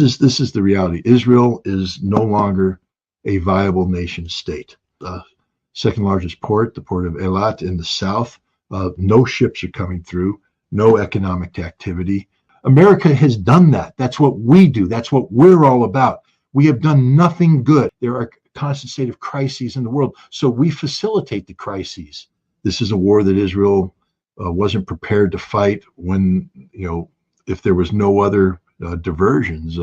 This is the reality. Israel is no longer a viable nation state. Second largest port, the port of Eilat in the south. No ships are coming through. No economic activity. America has done that. That's what we do. That's what we're all about. We have done nothing good. There are constant state of crises in the world, so we facilitate the crises. This is a war that Israel wasn't prepared to fight when, if there was no other diversions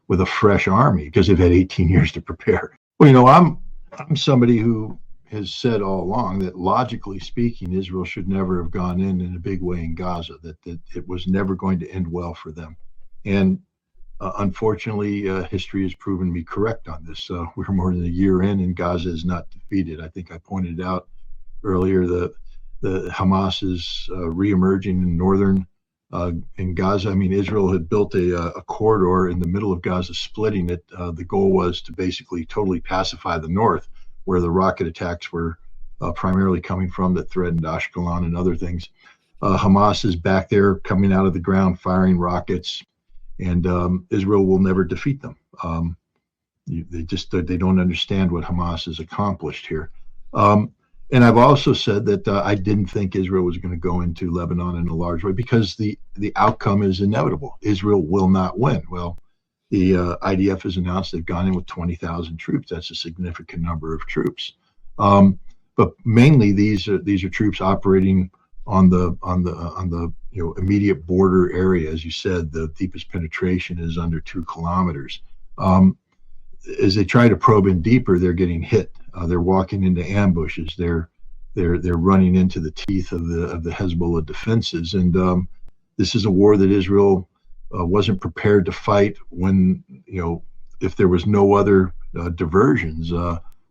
with a fresh army, because they've had 18 years to prepare. Well, I'm somebody who has said all along that logically speaking, Israel should never have gone in a big way in Gaza, that it was never going to end well for them. And unfortunately, history has proven me correct on this. We're more than a year in, and Gaza is not defeated. I think I pointed out earlier the Hamas is reemerging in northern in Gaza. I mean, Israel had built a corridor in the middle of Gaza, splitting it. The goal was to basically totally pacify the north, where the rocket attacks were primarily coming from that threatened Ashkelon and other things. Hamas is back there coming out of the ground, firing rockets, and Israel will never defeat them. They don't understand what Hamas has accomplished here. And I've also said that I didn't think Israel was going to go into Lebanon in a large way because the outcome is inevitable. Israel will not win. Well, the IDF has announced they've gone in with 20,000 troops. That's a significant number of troops. But mainly these are troops operating on the immediate border area. As you said, the deepest penetration is under 2 kilometers. As they try to probe in deeper, they're getting hit. They're walking into ambushes. They're running into the teeth of the Hezbollah defenses. And this is a war that Israel wasn't prepared to fight when, if there was no other diversions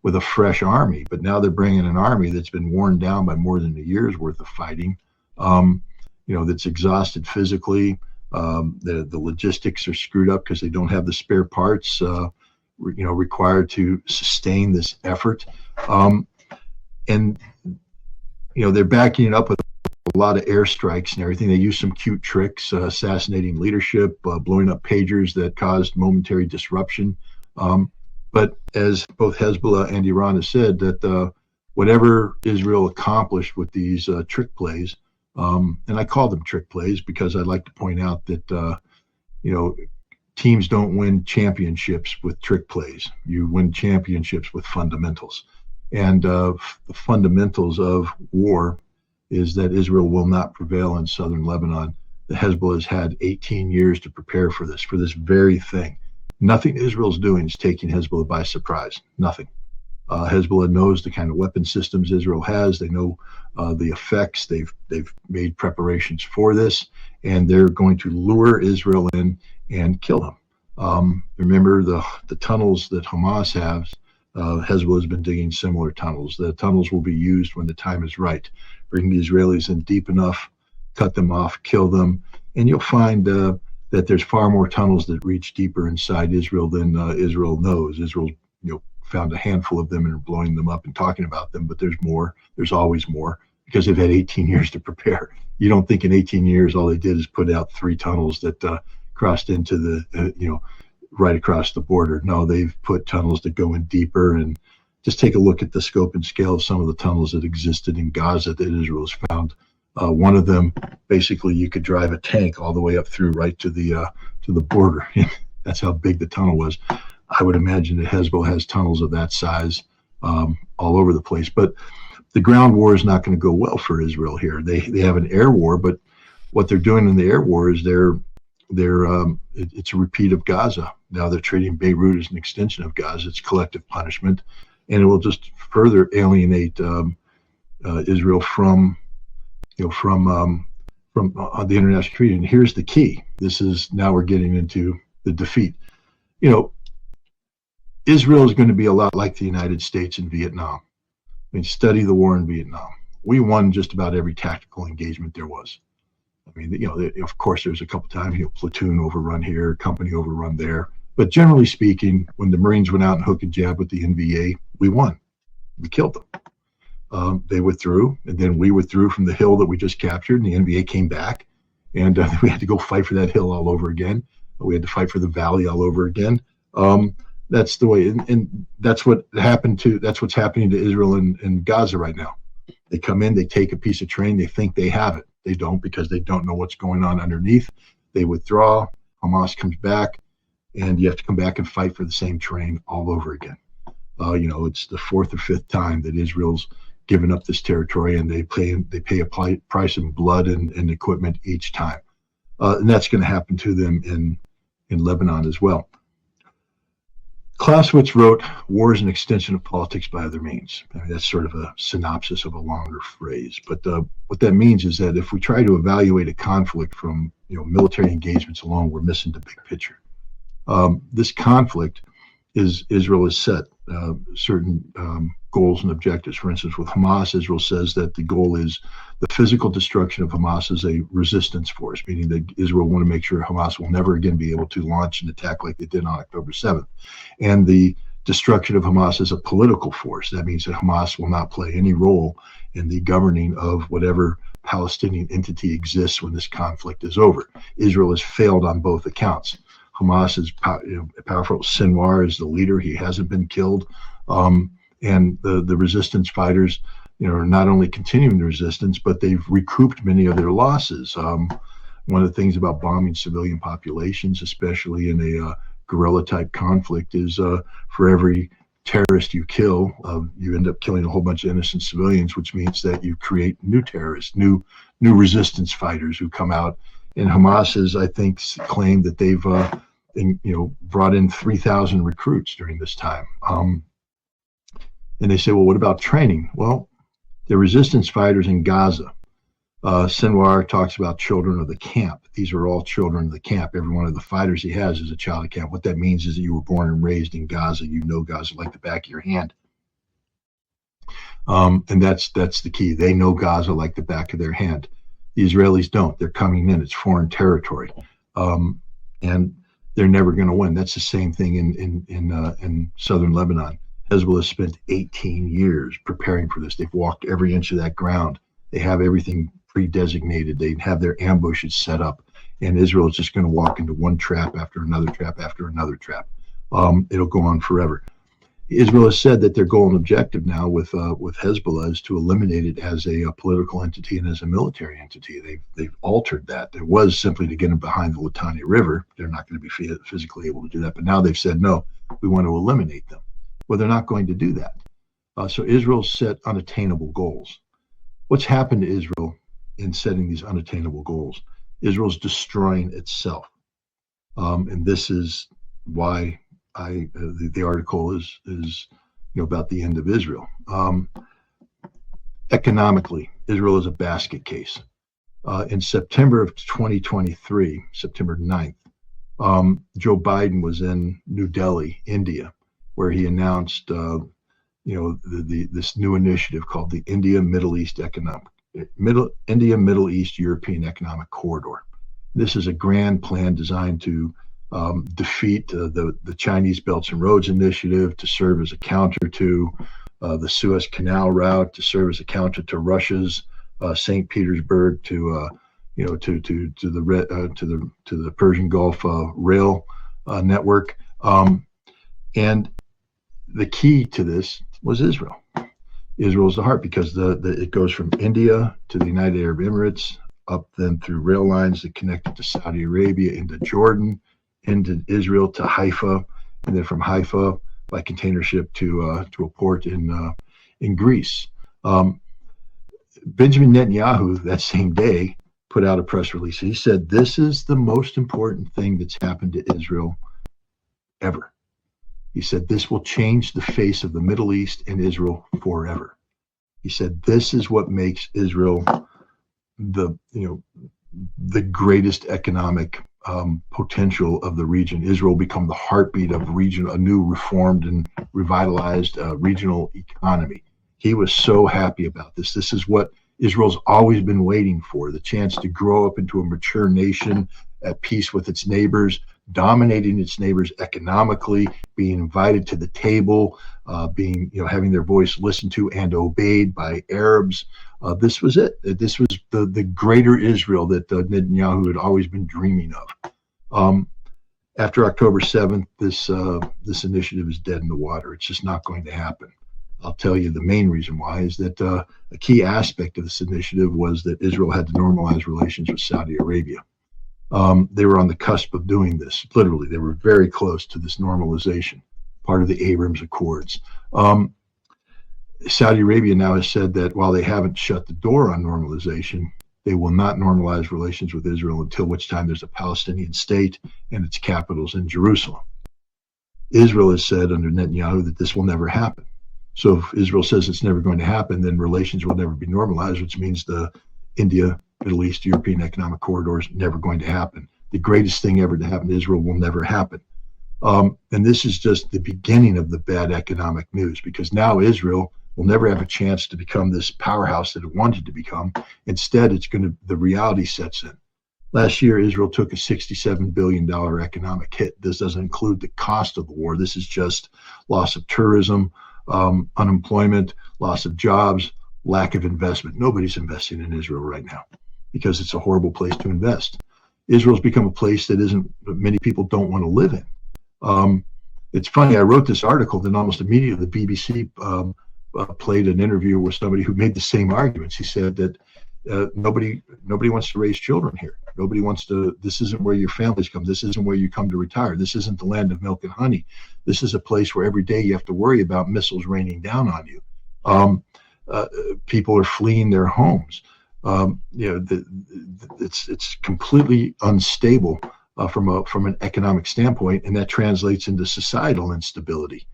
with a fresh army. But now they're bringing an army that's been worn down by more than a year's worth of fighting, that's exhausted physically. The logistics are screwed up because they don't have the spare parts required to sustain this effort. And they're backing it up with a lot of airstrikes and everything. They use some cute tricks, assassinating leadership, blowing up pagers that caused momentary disruption. But as both Hezbollah and Iran have said, that whatever Israel accomplished with these trick plays, and I call them trick plays because I'd like to point out that, teams don't win championships with trick plays. You win championships with fundamentals. And the fundamentals of war is that Israel will not prevail in southern Lebanon. The Hezbollah has had 18 years to prepare for this very thing. Nothing Israel's doing is taking Hezbollah by surprise. Nothing. Hezbollah knows the kind of weapon systems Israel has. They know the effects. They've made preparations for this, and they're going to lure Israel in and kill them. Remember the tunnels that Hamas has. Hezbollah has been digging similar tunnels. The tunnels will be used when the time is right. Bring the Israelis in deep enough, cut them off, kill them, and you'll find that there's far more tunnels that reach deeper inside Israel than Israel knows. Israel, found a handful of them and are blowing them up and talking about them, but there's more. There's always more because they've had 18 years to prepare. You don't think in 18 years all they did is put out 3 tunnels that crossed into the, right across the border. No, they've put tunnels that go in deeper. And just take a look at the scope and scale of some of the tunnels that existed in Gaza that Israel's found. One of them, basically, you could drive a tank all the way up through right to the border. That's how big the tunnel was. I would imagine that Hezbollah has tunnels of that size all over the place. But the ground war is not going to go well for Israel here. They have an air war, but what they're doing in the air war is it's a repeat of Gaza. Now they're treating Beirut as an extension of Gaza. It's collective punishment, and it will just further alienate Israel from the international treaty. And here's the key. Now we're getting into the defeat. Israel is going to be a lot like the United States in Vietnam. I mean, study the war in Vietnam. We won just about every tactical engagement there was. I mean, of course, there's a couple times, platoon overrun here, company overrun there. But generally speaking, when the Marines went out and hook and jab with the NVA, we won. We killed them. They withdrew, and then we withdrew from the hill that we just captured, and the NVA came back, and we had to go fight for that hill all over again. We had to fight for the valley all over again. That's the way, and that's what's happening to Israel and Gaza right now. They come in, they take a piece of terrain, they think they have it. They don't, because they don't know what's going on underneath. They withdraw, Hamas comes back, and you have to come back and fight for the same terrain all over again. It's the fourth or fifth time that Israel's given up this territory, and they pay a price in blood and equipment each time. And that's going to happen to them in Lebanon as well. Clausewitz wrote, "War is an extension of politics by other means." I mean, that's sort of a synopsis of a longer phrase. But what that means is that if we try to evaluate a conflict from military engagements alone, we're missing the big picture. This conflict Israel has set certain goals and objectives. For instance, with Hamas, Israel says that the goal is the physical destruction of Hamas as a resistance force, meaning that Israel want to make sure Hamas will never again be able to launch an attack like they did on October 7th. And the destruction of Hamas as a political force. That means that Hamas will not play any role in the governing of whatever Palestinian entity exists when this conflict is over. Israel has failed on both accounts. Hamas is powerful. Sinwar is the leader. He hasn't been killed. And the resistance fighters, are not only continuing the resistance, but they've recouped many of their losses. One of the things about bombing civilian populations, especially in a guerrilla type conflict, is for every terrorist you kill, you end up killing a whole bunch of innocent civilians, which means that you create new terrorists, new resistance fighters who come out. And Hamas has, I think, claimed that they've brought in 3,000 recruits during this time. And they say, well, what about training? Well, the resistance fighters in Gaza. Sinwar talks about children of the camp. These are all children of the camp. Every one of the fighters he has is a child of camp. What that means is that you were born and raised in Gaza. You know Gaza like the back of your hand. And that's the key. They know Gaza like the back of their hand. The Israelis don't. They're coming in. It's foreign territory. And they're never going to win. That's the same thing in southern Lebanon. Hezbollah spent 18 years preparing for this. They've walked every inch of that ground. They have everything pre-designated. They have their ambushes set up. And Israel is just going to walk into one trap after another trap after another trap. It'll go on forever. Israel has said that their goal and objective now with Hezbollah is to eliminate it as a political entity and as a military entity. They've altered that. It was simply to get them behind the Litani River. They're not going to be physically able to do that. But now they've said, no, we want to eliminate them. Well, they're not going to do that. So Israel set unattainable goals. What's happened to Israel in setting these unattainable goals? Israel's destroying itself. And this is why the article is about the end of Israel. Economically, Israel is a basket case. In September of 2023, September 9th, Joe Biden was in New Delhi, India, where he announced this new initiative called the Middle East European Economic Corridor. This is a grand plan designed to defeat the Chinese Belts and Roads Initiative, to serve as a counter to the Suez Canal route, to serve as a counter to Russia's St. Petersburg, to the Persian Gulf rail network. And the key to this was Israel. Israel is the heart, because it goes from India to the United Arab Emirates, up then through rail lines that connected to Saudi Arabia, into Jordan, into Israel, to Haifa, and then from Haifa by container ship to a port in Greece. Benjamin Netanyahu that same day put out a press release. He said, this is the most important thing that's happened to Israel ever. He said, this will change the face of the Middle East and Israel forever. He said, this is what makes Israel the greatest economic potential of the region. Israel will become the heartbeat of region, a new reformed and revitalized regional economy. He was so happy about this. This is what Israel's always been waiting for, the chance to grow up into a mature nation at peace with its neighbors, dominating its neighbors economically, being invited to the table, having their voice listened to and obeyed by Arabs. This was it. This was the greater Israel that Netanyahu had always been dreaming of. After October 7th, this initiative is dead in the water. It's just not going to happen. I'll tell you the main reason why is that a key aspect of this initiative was that Israel had to normalize relations with Saudi Arabia. They were on the cusp of doing this. Literally, they were very close to this normalization, part of the Abrams Accords. Saudi Arabia now has said that while they haven't shut the door on normalization, they will not normalize relations with Israel until which time there's a Palestinian state and its capital's in Jerusalem. Israel has said under Netanyahu that this will never happen. So if Israel says it's never going to happen, then relations will never be normalized, which means the India, Middle East, European Economic Corridor is never going to happen. The greatest thing ever to happen to Israel will never happen. And this is just the beginning of the bad economic news, because now Israel will never have a chance to become this powerhouse that it wanted to become. Instead, the reality sets in. Last year, Israel took a $67 billion economic hit. This doesn't include the cost of the war. This is just loss of tourism, unemployment, loss of jobs, lack of investment. Nobody's investing in Israel right now because it's a horrible place to invest. Israel's become a place that many people don't want to live in. It's funny, I wrote this article, then almost immediately the BBC played an interview with somebody who made the same arguments. He said that nobody wants to raise children here. Nobody wants to. This isn't where your families come. This isn't where you come to retire. This isn't the land of milk and honey. This is a place where every day you have to worry about missiles raining down on you. People are fleeing their homes. It's completely unstable from an economic standpoint, and that translates into societal instability.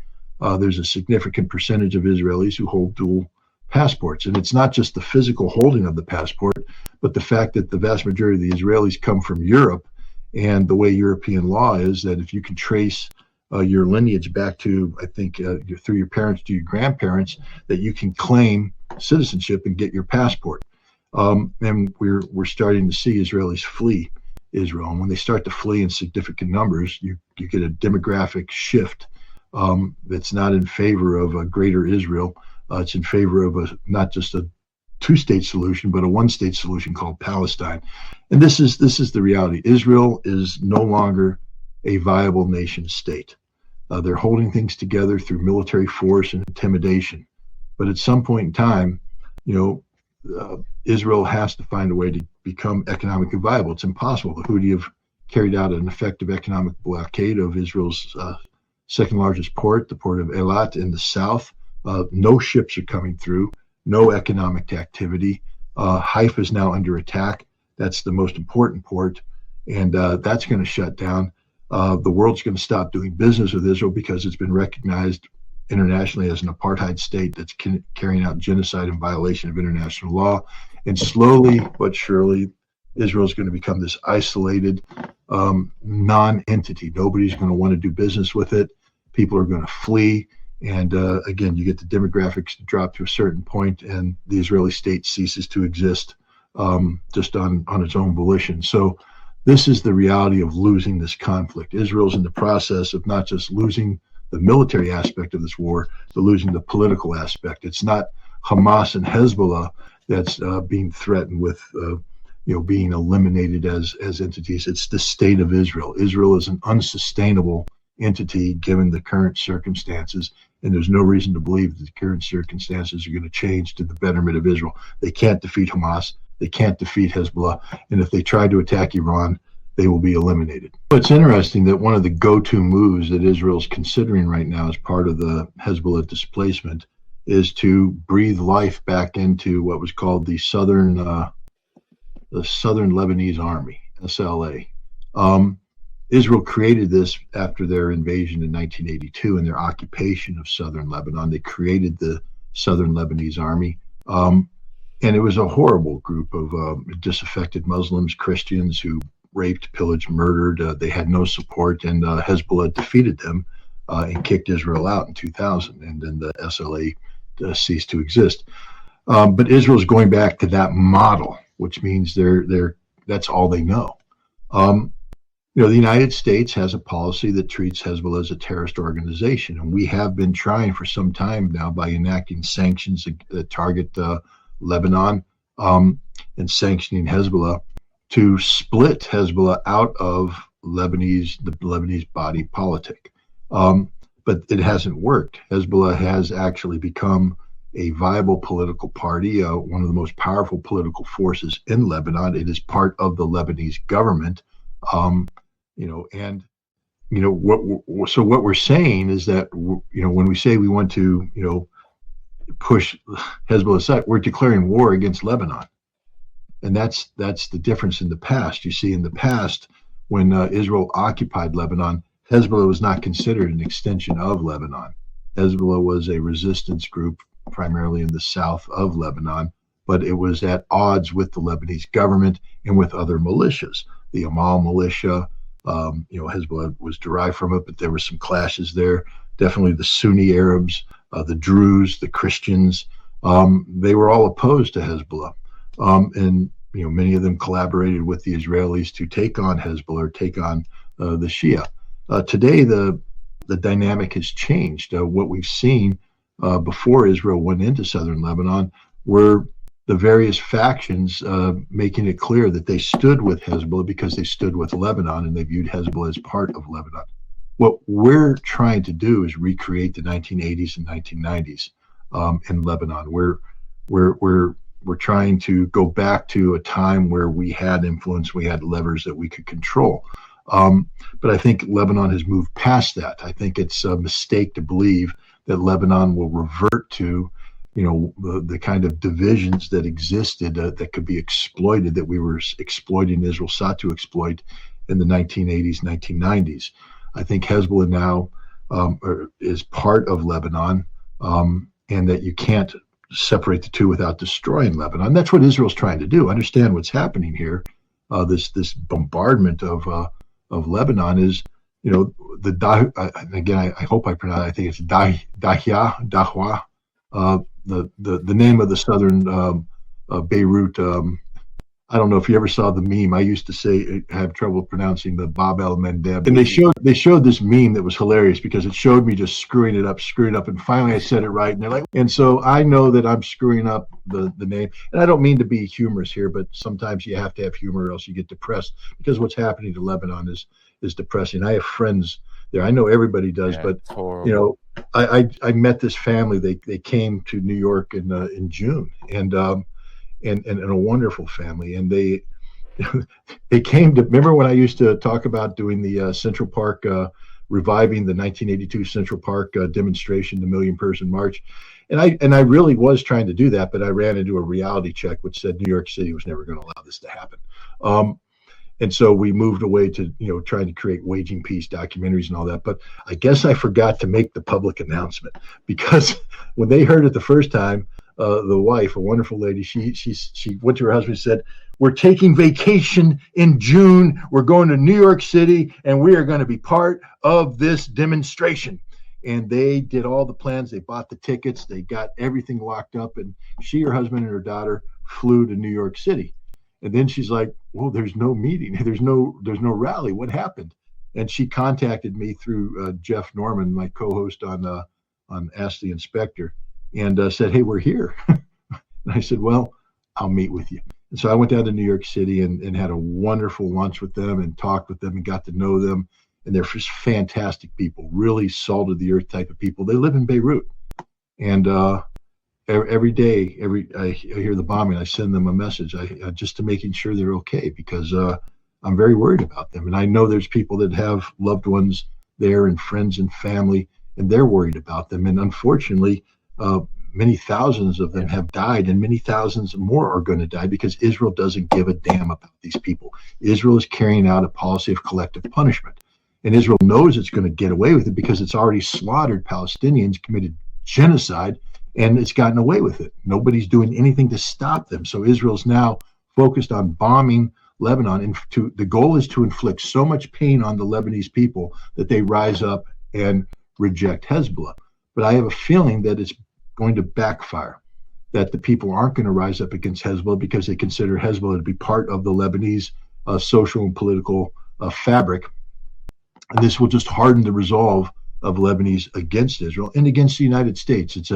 There's a significant percentage of Israelis who hold dual passports, and it's not just the physical holding of the passport, but the fact that the vast majority of the Israelis come from Europe, and the way European law is that if you can trace your lineage back to, I think, through your parents to your grandparents, that you can claim citizenship and get your passport. And we're starting to see Israelis flee Israel, and when they start to flee in significant numbers, you get a demographic shift that's not in favor of a greater Israel. It's in favor of not just a two-state solution, but a one-state solution called Palestine. And this is the reality. Israel is no longer a viable nation state. They're holding things together through military force and intimidation. But at some point in time, Israel has to find a way to become economically viable. It's impossible. The Houthi have carried out an effective economic blockade of Israel's second largest port, the port of Eilat in the south. No ships are coming through, no economic activity. Haifa is now under attack. That's the most important port, and that's going to shut down. The world's going to stop doing business with Israel because it's been recognized internationally as an apartheid state that's carrying out genocide in violation of international law. And slowly but surely, Israel is going to become this isolated non-entity. Nobody's going to want to do business with it. People are going to flee. And again, you get the demographics to drop to a certain point, and the Israeli state ceases to exist just on its own volition. So this is the reality of losing this conflict. Israel's in the process of not just losing the military aspect of this war, but losing the political aspect. It's not Hamas and Hezbollah that's being threatened with being eliminated as entities. It's the state of Israel. Israel is an unsustainable entity given the current circumstances, and there's no reason to believe that the current circumstances are going to change to the betterment of Israel. They can't defeat Hamas, they can't defeat Hezbollah, and if they try to attack Iran, they will be eliminated. But it's interesting that one of the go-to moves that Israel's considering right now as part of the Hezbollah displacement is to breathe life back into what was called the Southern Lebanese Army, SLA. Israel created this after their invasion in 1982 and their occupation of southern Lebanon. They created the Southern Lebanese Army. And it was a horrible group of disaffected Muslims, Christians who raped, pillaged, murdered. They had no support, and Hezbollah defeated them and kicked Israel out in 2000. And then the SLA ceased to exist. But Israel's going back to that model, which means that's all they know. The United States has a policy that treats Hezbollah as a terrorist organization, and we have been trying for some time now by enacting sanctions that target Lebanon and sanctioning Hezbollah to split Hezbollah out of the Lebanese body politic. But it hasn't worked. Hezbollah has actually become a viable political party, one of the most powerful political forces in Lebanon. It is part of the Lebanese government, and what we're saying is that when we say we want to push Hezbollah aside, we're declaring war against Lebanon, and that's the difference in the past. You see, in the past, when Israel occupied Lebanon, Hezbollah was not considered an extension of Lebanon. Hezbollah was a resistance group primarily in the south of Lebanon, but it was at odds with the Lebanese government and with other militias. The Amal militia, Hezbollah was derived from it, but there were some clashes there. Definitely the Sunni Arabs, the Druze, the Christians, they were all opposed to Hezbollah. And many of them collaborated with the Israelis to take on Hezbollah or take on the Shia. Today, the dynamic has changed. What we've seen before Israel went into southern Lebanon were the various factions making it clear that they stood with Hezbollah because they stood with Lebanon and they viewed Hezbollah as part of Lebanon. What we're trying to do is recreate the 1980s and 1990s in Lebanon. We're trying to go back to a time where we had influence, we had levers that we could control. But I think Lebanon has moved past that. I think it's a mistake to believe that Lebanon will revert to, the kind of divisions that existed that could be exploited, that we were exploiting, Israel sought to exploit in the 1980s, 1990s. I think Hezbollah now is part of Lebanon, and that you can't separate the two without destroying Lebanon. That's what Israel's trying to do. Understand what's happening here. This bombardment of Lebanon is, again, I hope I pronounce it. I think it's Dahwa, the name of the southern Beirut. I don't know if you ever saw the meme. I used to have trouble pronouncing the Bab el Mandeb. And they showed this meme that was hilarious because it showed me just screwing it up. And finally I said it right. And they're like, and so I know that I'm screwing up the name. And I don't mean to be humorous here, but sometimes you have to have humor or else you get depressed because what's happening to Lebanon is depressing. I have friends there. I know everybody does, but I met this family. They came to New York in June, and a wonderful family. And they came to, remember when I used to talk about doing the Central Park, reviving the 1982 Central Park demonstration, the million-person march. And I really was trying to do that, but I ran into a reality check which said New York City was never going to allow this to happen. And so we moved away to, trying to create waging peace documentaries and all that. But I guess I forgot to make the public announcement because when they heard it the first time, the wife, a wonderful lady, she went to her husband and said, "We're taking vacation in June. We're going to New York City, and we are going to be part of this demonstration." And they did all the plans. They bought the tickets. They got everything locked up. And her husband, and her daughter flew to New York City. And then she's like, "Well, there's no meeting. There's no rally. What happened?" And she contacted me through Jeff Norman, my co-host on Ask the Inspector, and said, "Hey, we're here." And I said, "Well, I'll meet with you." And so I went down to New York City and had a wonderful lunch with them and talked with them and got to know them. And they're just fantastic people, really salt of the earth type of people. They live in Beirut. And every day, I hear the bombing, I send them a message just to making sure they're okay because I'm very worried about them. And I know there's people that have loved ones there and friends and family, and they're worried about them. And unfortunately, many thousands of them have died, and many thousands more are going to die because Israel doesn't give a damn about these people. Israel is carrying out a policy of collective punishment. And Israel knows it's going to get away with it because it's already slaughtered Palestinians, committed genocide, and it's gotten away with it. Nobody's doing anything to stop them. So Israel's now focused on bombing Lebanon. And the goal is to inflict so much pain on the Lebanese people that they rise up and reject Hezbollah. But I have a feeling that it's going to backfire, that the people aren't going to rise up against Hezbollah because they consider Hezbollah to be part of the Lebanese social and political fabric. And this will just harden the resolve of Lebanese against Israel and against the United States. It's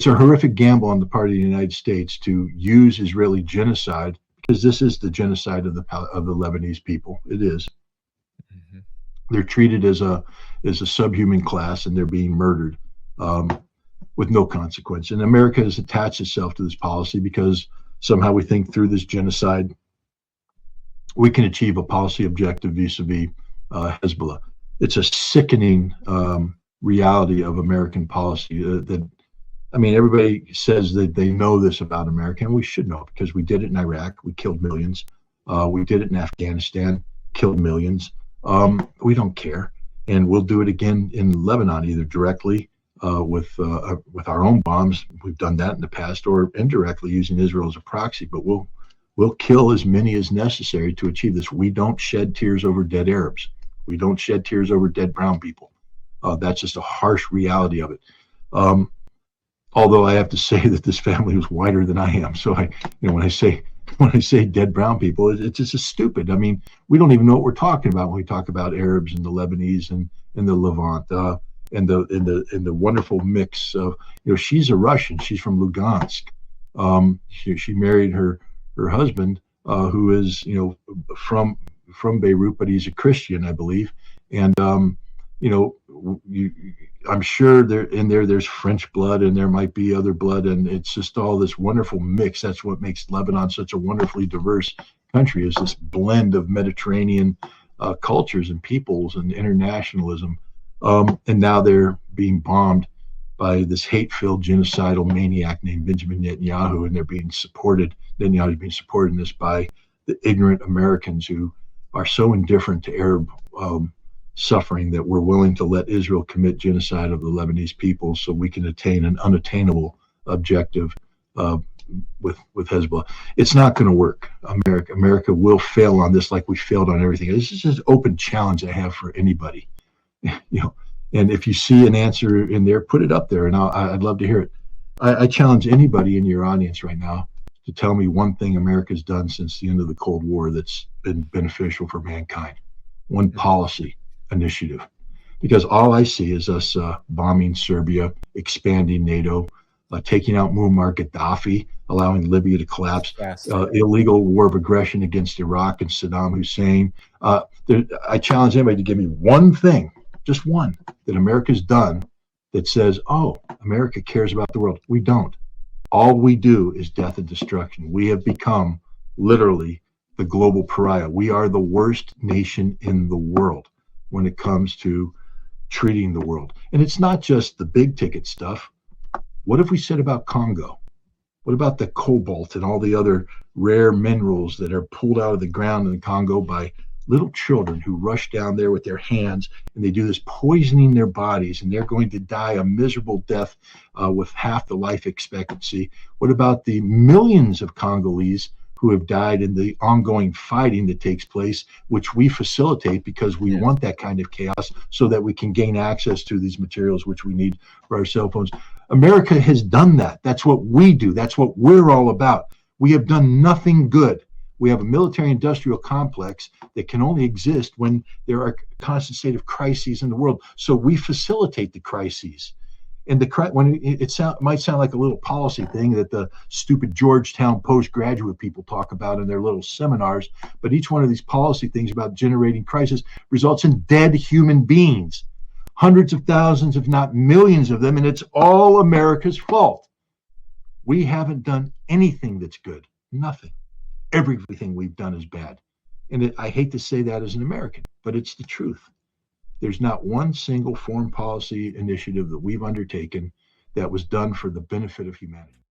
a horrific gamble on the part of the United States to use Israeli genocide, because this is the genocide of the Lebanese people. It is. They're treated as a subhuman class, and they're being murdered um, with no consequence. And America has attached itself to this policy because somehow we think through this genocide we can achieve a policy objective vis-a-vis Hezbollah. It's a sickening reality of American policy that I mean, everybody says that they know this about America, and we should know because we did it in Iraq. We killed millions. We did it in Afghanistan, killed millions. We don't care, and we'll do it again in Lebanon, either directly with our own bombs. We've done that in the past, or indirectly using Israel as a proxy. But we'll kill as many as necessary to achieve this. We don't shed tears over dead Arabs. We don't shed tears over dead brown people. That's just a harsh reality of it. Although I have to say that this family was whiter than I am, so when I say dead brown people, it's just stupid. I mean, we don't even know what we're talking about when we talk about Arabs and the Lebanese and the Levant and the wonderful mix of she's a Russian. She's from Lugansk. She married her husband, who is from Beirut, but he's a Christian, I believe, and I'm sure there's French blood, and there might be other blood, and it's just all this wonderful mix. That's what makes Lebanon such a wonderfully diverse country, is this blend of Mediterranean cultures and peoples and internationalism. And now they're being bombed by this hate-filled genocidal maniac named Benjamin Netanyahu, and Netanyahu's being supported in this by the ignorant Americans who are so indifferent to Arab suffering that we're willing to let Israel commit genocide of the Lebanese people so we can attain an unattainable objective with Hezbollah. It's not going to work. America will fail on this like we failed on everything. This is just an open challenge I have for anybody. And if you see an answer in there, put it up there, and I'd love to hear it. I challenge anybody in your audience right now to tell me one thing America's done since the end of the Cold War that's been beneficial for mankind. One policy initiative, because all I see is us bombing Serbia, expanding NATO, taking out Muammar Gaddafi, allowing Libya to collapse, illegal war of aggression against Iraq and Saddam Hussein. I challenge anybody to give me one thing, just one, that America's done that says, oh, America cares about the world. We don't. All we do is death and destruction. We have become literally the global pariah. We are the worst nation in the world when it comes to treating the world. And it's not just the big ticket stuff. What have we said about Congo? What about the cobalt and all the other rare minerals that are pulled out of the ground in Congo by little children who rush down there with their hands, and they do this, poisoning their bodies, and they're going to die a miserable death with half the life expectancy? What about the millions of Congolese who have died in the ongoing fighting that takes place, which we facilitate because we want that kind of chaos so that we can gain access to these materials which we need for our cell phones? America has done that. That's what we do. That's what we're all about. We have done nothing good. We have a military-industrial complex that can only exist when there are constant state of crises in the world. So we facilitate the crises. And when it might sound like a little policy thing that the stupid Georgetown postgraduate people talk about in their little seminars, but each one of these policy things about generating crisis results in dead human beings, hundreds of thousands, if not millions of them, and it's all America's fault. We haven't done anything that's good, nothing. Everything we've done is bad. And I hate to say that as an American, but it's the truth. There's not one single foreign policy initiative that we've undertaken that was done for the benefit of humanity.